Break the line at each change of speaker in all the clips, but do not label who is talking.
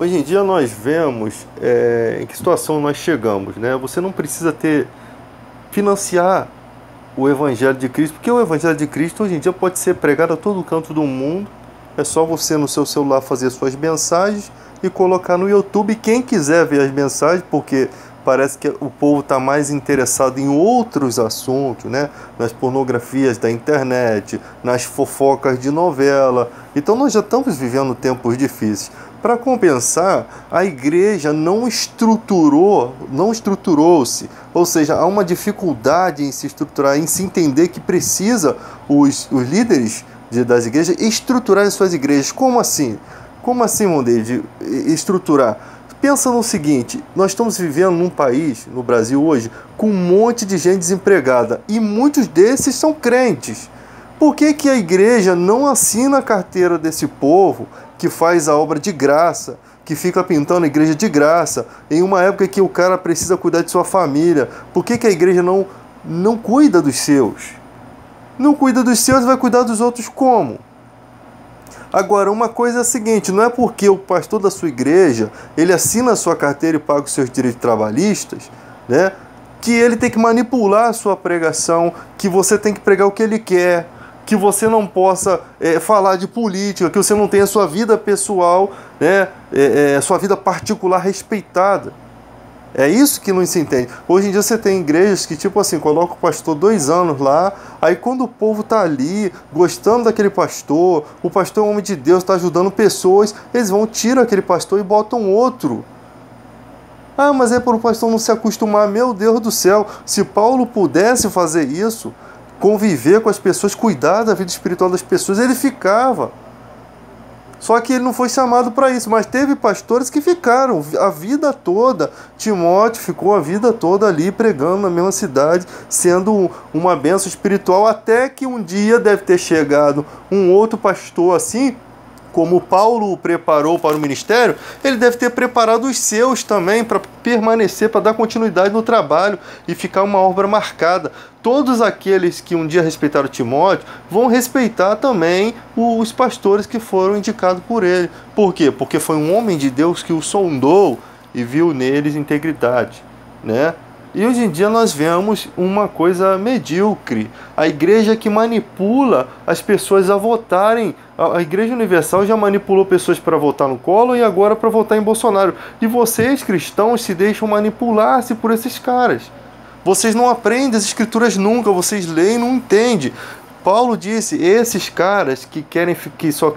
Hoje em dia nós vemos em que situação nós chegamos, né? Você não precisa financiar o Evangelho de Cristo, porque o Evangelho de Cristo hoje em dia pode ser pregado a todo canto do mundo. É só você no seu celular fazer suas mensagens e colocar no YouTube. Quem quiser ver as mensagens, porque parece que o povo está mais interessado em outros assuntos, né? Nas pornografias da internet, nas fofocas de novela. Então nós já estamos vivendo tempos difíceis. Para compensar, a igreja não estruturou-se, ou seja, há uma dificuldade em se estruturar, em se entender que precisa os líderes das igrejas estruturarem suas igrejas. Como assim? Como assim, Mondeide, estruturar? Pensa no seguinte, nós estamos vivendo num país, no Brasil hoje, com um monte de gente desempregada, e muitos desses são crentes. Por que que a igreja não assina a carteira desse povo que faz a obra de graça, que fica pintando a igreja de graça, em uma época que o cara precisa cuidar de sua família? Por que que a igreja não cuida dos seus? Não cuida dos seus, vai cuidar dos outros como? Agora, uma coisa é a seguinte, não é porque o pastor da sua igreja, ele assina a sua carteira e paga os seus direitos trabalhistas, né, que ele tem que manipular a sua pregação, que você tem que pregar o que ele quer, que você não possa falar de política, que você não tenha sua vida pessoal, né, sua vida particular respeitada. É isso que não se entende. Hoje em dia você tem igrejas que, tipo assim, coloca o pastor 2 anos lá, aí quando o povo tá ali, gostando daquele pastor, o pastor é um homem de Deus, está ajudando pessoas, eles vão, tirar aquele pastor e botam outro. Ah, mas é para o pastor não se acostumar. Meu Deus do céu, se Paulo pudesse fazer isso, conviver com as pessoas, cuidar da vida espiritual das pessoas, ele ficava. Só que ele não foi chamado para isso, mas teve pastores que ficaram a vida toda. Timóteo ficou a vida toda ali pregando na mesma cidade, sendo uma bênção espiritual, até que um dia deve ter chegado um outro pastor assim, como Paulo o preparou para o ministério, ele deve ter preparado os seus também para permanecer, para dar continuidade no trabalho e ficar uma obra marcada. Todos aqueles que um dia respeitaram Timóteo vão respeitar também os pastores que foram indicados por ele. Por quê? Porque foi um homem de Deus que o sondou e viu neles integridade, né? E hoje em dia nós vemos uma coisa medíocre. A igreja que manipula as pessoas a votarem. A Igreja Universal já manipulou pessoas para votar no Collor e agora para votar em Bolsonaro. E vocês, cristãos, se deixam manipular-se por esses caras. Vocês não aprendem as escrituras nunca, vocês leem e não entendem. Paulo disse, esses caras que querem, que só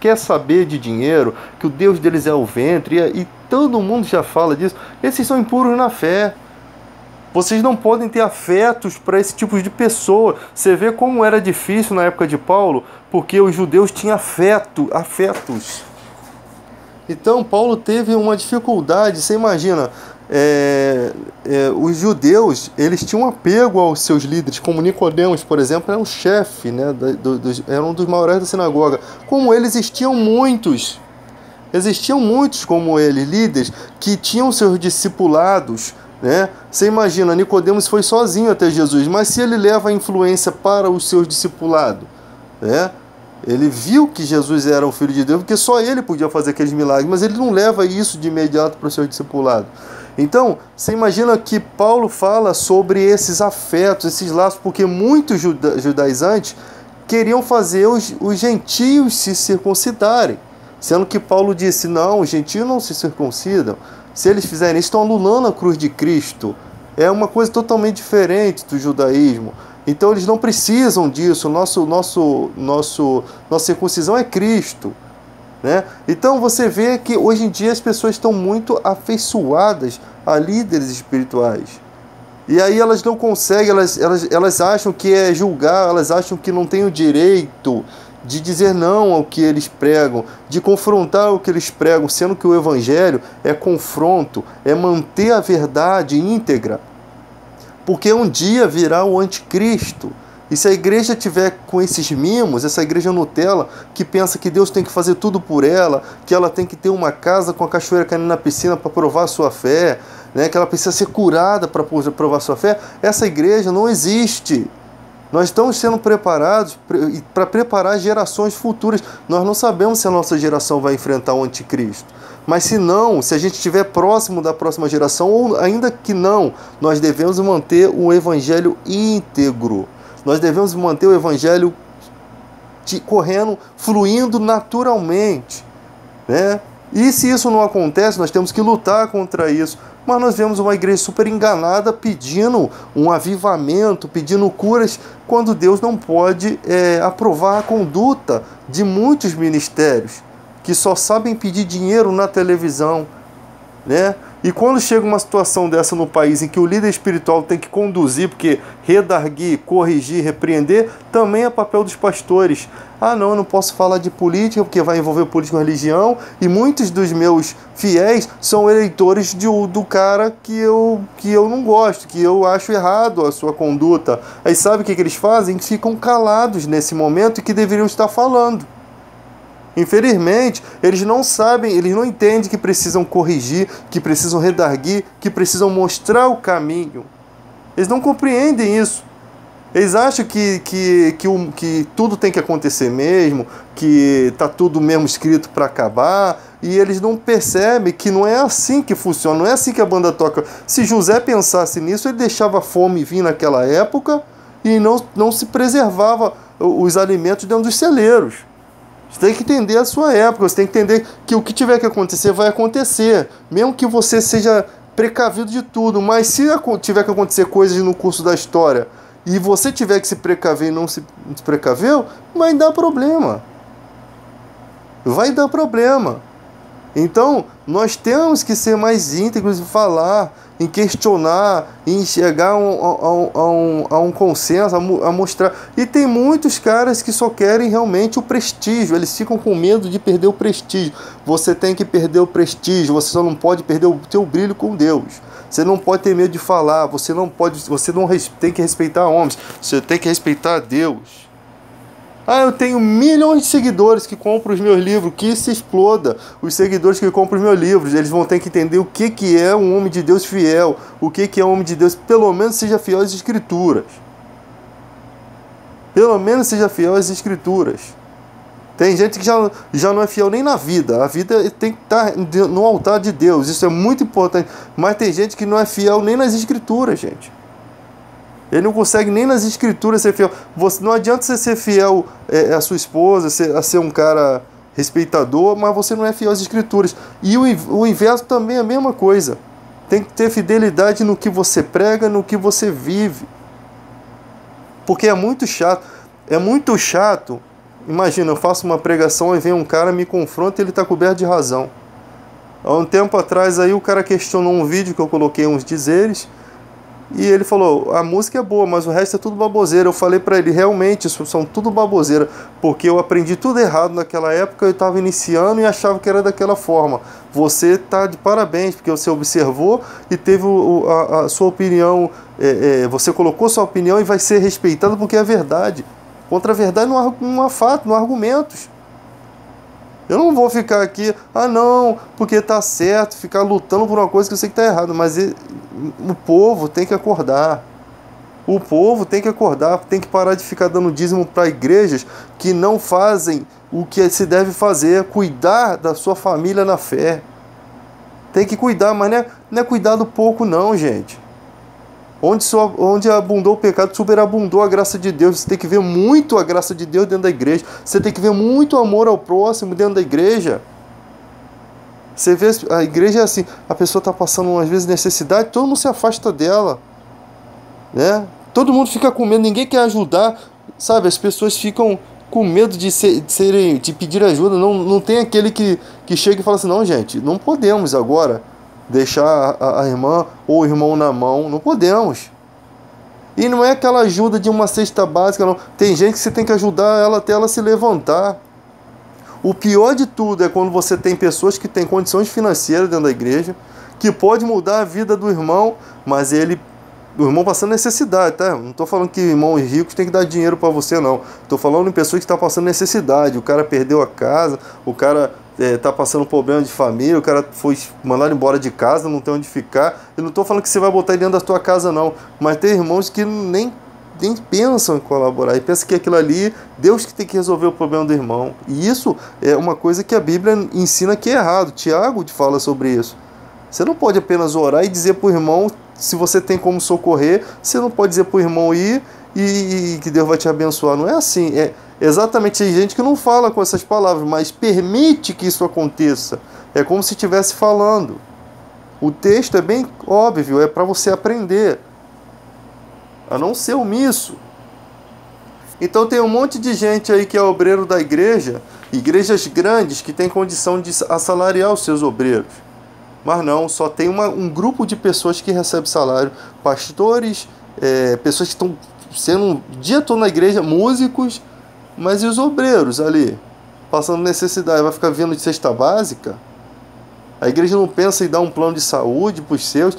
quer saber de dinheiro, que o Deus deles é o ventre, e todo mundo já fala disso, esses são impuros na fé. Vocês não podem ter afetos para esse tipo de pessoa. Você vê como era difícil na época de Paulo, porque os judeus tinham afetos. Então Paulo teve uma dificuldade, você imagina, os judeus, eles tinham apego aos seus líderes, como Nicodemos, por exemplo, era um chefe, né, era um dos maiores da sinagoga. Como ele, existiam muitos como ele, líderes, que tinham seus discipulados, né? Você imagina, Nicodemos foi sozinho até Jesus, mas se ele leva a influência para os seus discipulados, né? Ele viu que Jesus era o Filho de Deus, porque só ele podia fazer aqueles milagres, mas ele não leva isso de imediato para o seu discipulado. Então, você imagina que Paulo fala sobre esses afetos, esses laços, porque muitos judaizantes queriam fazer os gentios se circuncidarem, sendo que Paulo disse, não, os gentios não se circuncidam. Se eles fizerem isso, estão anulando a cruz de Cristo. É uma coisa totalmente diferente do judaísmo. Então eles não precisam disso. Nossa circuncisão é Cristo, né? Então você vê que hoje em dia as pessoas estão muito afeiçoadas a líderes espirituais. E aí elas não conseguem, elas acham que é julgar, elas acham que não tem o direito de dizer não ao que eles pregam, de confrontar o que eles pregam, sendo que o evangelho é confronto, é manter a verdade íntegra. Porque um dia virá o anticristo. E se a igreja tiver com esses mimos, essa igreja Nutella, que pensa que Deus tem que fazer tudo por ela, que ela tem que ter uma casa com a cachoeira caindo na piscina para provar a sua fé, né, que ela precisa ser curada para provar a sua fé, essa igreja não existe. Nós estamos sendo preparados para preparar gerações futuras. Nós não sabemos se a nossa geração vai enfrentar o anticristo. Mas se não, se a gente estiver próximo da próxima geração, ou ainda que não, nós devemos manter o evangelho íntegro. Nós devemos manter o evangelho correndo, fluindo naturalmente, né? E se isso não acontece, nós temos que lutar contra isso. Mas nós vemos uma igreja super enganada pedindo um avivamento, pedindo curas, quando Deus não pode aprovar a conduta de muitos ministérios que só sabem pedir dinheiro na televisão, né? E quando chega uma situação dessa no país em que o líder espiritual tem que conduzir, porque redarguir, corrigir, repreender, também é papel dos pastores. Ah, não, eu não posso falar de política porque vai envolver política e religião, e muitos dos meus fiéis são eleitores do cara que eu não gosto, que eu acho errado a sua conduta. Aí sabe o que eles fazem? Ficam calados nesse momento e que deveriam estar falando. Infelizmente, eles não sabem, eles não entendem que precisam corrigir, que precisam redarguir, que precisam mostrar o caminho. Eles não compreendem isso. Eles acham que tudo tem que acontecer mesmo, que está tudo mesmo escrito para acabar, e eles não percebem que não é assim que funciona, não é assim que a banda toca. Se José pensasse nisso, ele deixava a fome vir naquela época e não se preservava os alimentos dentro dos celeiros. Você tem que entender a sua época, você tem que entender que o que tiver que acontecer vai acontecer, mesmo que você seja precavido de tudo, mas se tiver que acontecer coisas no curso da história e você tiver que se precaver e não se precaveu, vai dar problema. Vai dar problema. Então, nós temos que ser mais íntegros em falar, em questionar, em chegar a um consenso, a mostrar. E tem muitos caras que só querem realmente o prestígio, eles ficam com medo de perder o prestígio. Você tem que perder o prestígio, você só não pode perder o teu brilho com Deus. Você não pode ter medo de falar, você não tem que respeitar homens, você tem que respeitar Deus. Ah, eu tenho milhões de seguidores que compram os meus livros, que se exploda. Os seguidores que compram os meus livros, eles vão ter que entender o que é um homem de Deus fiel, o que é um homem de Deus, pelo menos seja fiel às Escrituras. Pelo menos seja fiel às Escrituras. Tem gente que já não é fiel nem na vida. A vida tem que estar no altar de Deus, isso é muito importante. Mas tem gente que não é fiel nem nas Escrituras, gente. Ele não consegue nem nas Escrituras ser fiel. Não adianta você ser fiel à sua esposa, a ser um cara respeitador, mas você não é fiel às Escrituras. E o inverso também é a mesma coisa. Tem que ter fidelidade no que você prega, no que você vive. Porque é muito chato. É muito chato. Imagina, eu faço uma pregação e vem um cara, me confronta e ele está coberto de razão. Há um tempo atrás aí o cara questionou um vídeo que eu coloquei uns dizeres. E ele falou, a música é boa, mas o resto é tudo baboseira. Eu falei para ele, realmente, isso são tudo baboseira, porque eu aprendi tudo errado naquela época, eu estava iniciando e achava que era daquela forma. Você está de parabéns, porque você observou e teve a sua opinião, você colocou sua opinião e vai ser respeitado porque é verdade. Contra a verdade não há fato, não há argumentos. Eu não vou ficar aqui, não, porque está certo, ficar lutando por uma coisa que eu sei que está errado, mas o povo tem que acordar. O povo tem que acordar, tem que parar de ficar dando dízimo para igrejas que não fazem o que se deve fazer, cuidar da sua família na fé. Tem que cuidar, mas não é cuidar do pouco não, gente. Onde abundou o pecado, superabundou a graça de Deus. Você tem que ver muito a graça de Deus dentro da igreja. Você tem que ver muito amor ao próximo dentro da igreja. Você vê, a igreja é assim, a pessoa está passando às vezes necessidade, todo mundo se afasta dela, né? Todo mundo fica com medo, ninguém quer ajudar, sabe? As pessoas ficam com medo de pedir ajuda. Não tem aquele que chega e fala assim, não, gente, não podemos agora deixar a irmã ou o irmão na mão, não podemos. E não é aquela ajuda de uma cesta básica, não. Tem gente que você tem que ajudar ela até ela se levantar. O pior de tudo é quando você tem pessoas que têm condições financeiras dentro da igreja, que pode mudar a vida do irmão, mas o irmão passando necessidade, tá? Não estou falando que irmãos ricos tem que dar dinheiro para você, não. Estou falando em pessoas que estão passando necessidade. O cara perdeu a casa, o cara está passando problema de família, o cara foi mandado embora de casa, não tem onde ficar. Eu não estou falando que você vai botar ele dentro da tua casa, não. Mas tem irmãos que nem nem pensam em colaborar, e pensam que aquilo ali, Deus que tem que resolver o problema do irmão. E isso é uma coisa que a Bíblia ensina que é errado. Tiago fala sobre isso. Você não pode apenas orar e dizer para o irmão, se você tem como socorrer, você não pode dizer para o irmão ir e que Deus vai te abençoar. Não é assim. É exatamente, tem gente que não fala com essas palavras, mas permite que isso aconteça. É como se estivesse falando. O texto é bem óbvio, é para você aprender a não ser omisso. Então tem um monte de gente aí que é obreiro da igreja, igrejas grandes que tem condição de assalariar os seus obreiros. Mas não, só tem um grupo de pessoas que recebe salário. Pastores, pessoas que estão sendo o dia todo na igreja, músicos, mas e os obreiros ali? Passando necessidade, vai ficar vindo de cesta básica? A igreja não pensa em dar um plano de saúde para os seus?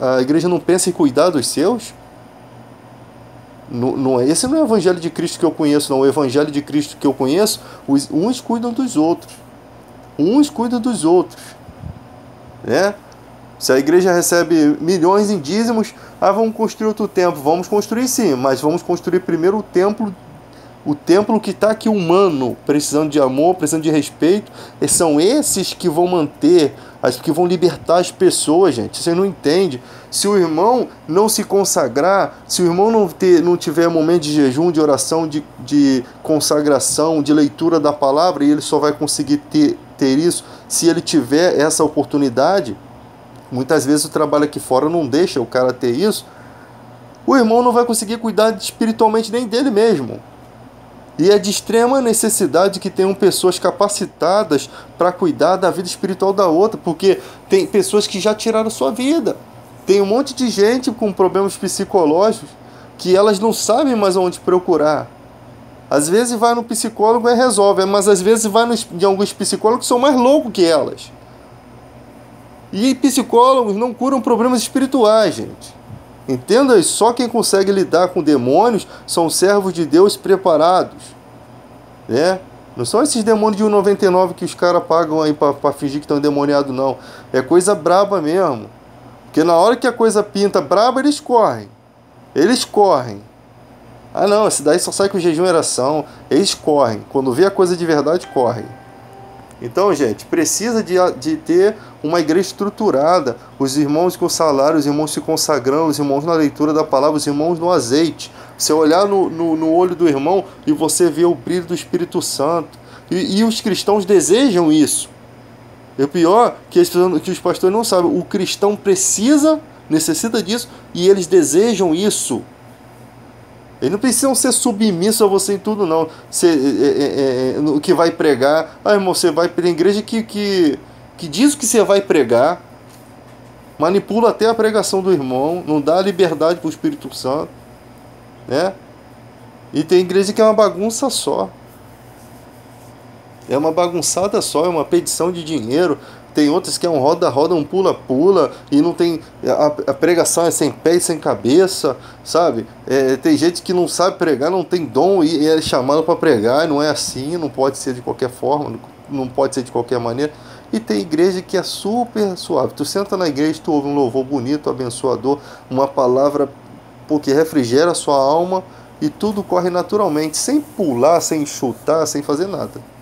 A igreja não pensa em cuidar dos seus? Esse não é o evangelho de Cristo que eu conheço, não. O evangelho de Cristo que eu conheço, uns cuidam dos outros. Uns cuidam dos outros. Né? Se a igreja recebe milhões em dízimos, vamos construir outro templo. Vamos construir sim, mas vamos construir primeiro o templo que está aqui humano, precisando de amor, precisando de respeito. E são esses que vão manter, que vão libertar as pessoas, gente. Vocês não entendem. Se o irmão não se consagrar, se o irmão não tiver momento de jejum, de oração, de consagração, de leitura da palavra, e ele só vai conseguir ter isso se ele tiver essa oportunidade. Muitas vezes o trabalho aqui fora não deixa o cara ter isso. O irmão não vai conseguir cuidar espiritualmente nem dele mesmo. E é de extrema necessidade que tenham pessoas capacitadas para cuidar da vida espiritual da outra, porque tem pessoas que já tiraram sua vida. Tem um monte de gente com problemas psicológicos que elas não sabem mais onde procurar. Às vezes vai no psicólogo e resolve, mas às vezes vai em alguns psicólogos que são mais loucos que elas. E psicólogos não curam problemas espirituais, gente. Entenda isso, só quem consegue lidar com demônios são servos de Deus preparados. Né? Não são esses demônios de 1,99 que os caras pagam aí para fingir que estão endemoniados, não. É coisa braba mesmo. Porque na hora que a coisa pinta braba, eles correm. Eles correm. Ah não, esse daí só sai com jejum e oração. Eles correm. Quando vê a coisa de verdade, correm. Então, gente, precisa de ter uma igreja estruturada, os irmãos com salário, os irmãos se consagrando, os irmãos na leitura da palavra, os irmãos no azeite. Você olhar no olho do irmão e você vê o brilho do Espírito Santo. E os cristãos desejam isso. E o pior que os pastores não sabem, o cristão necessita disso e eles desejam isso. Eles não precisam ser submissos a você em tudo, não. O que vai pregar. Irmão, você vai para a igreja que diz o que você vai pregar. Manipula até a pregação do irmão. Não dá liberdade para o Espírito Santo. Né? E tem igreja que é uma bagunça só. É uma bagunçada só. É uma pedição de dinheiro. Tem outras que é um roda-roda, um pula-pula, e não tem. A pregação é sem pé e sem cabeça, sabe? Tem gente que não sabe pregar, não tem dom e é chamado para pregar, não é assim, não pode ser de qualquer forma, não pode ser de qualquer maneira. E tem igreja que é super suave. Tu senta na igreja, tu ouve um louvor bonito, abençoador, uma palavra que refrigera a sua alma e tudo corre naturalmente, sem pular, sem chutar, sem fazer nada.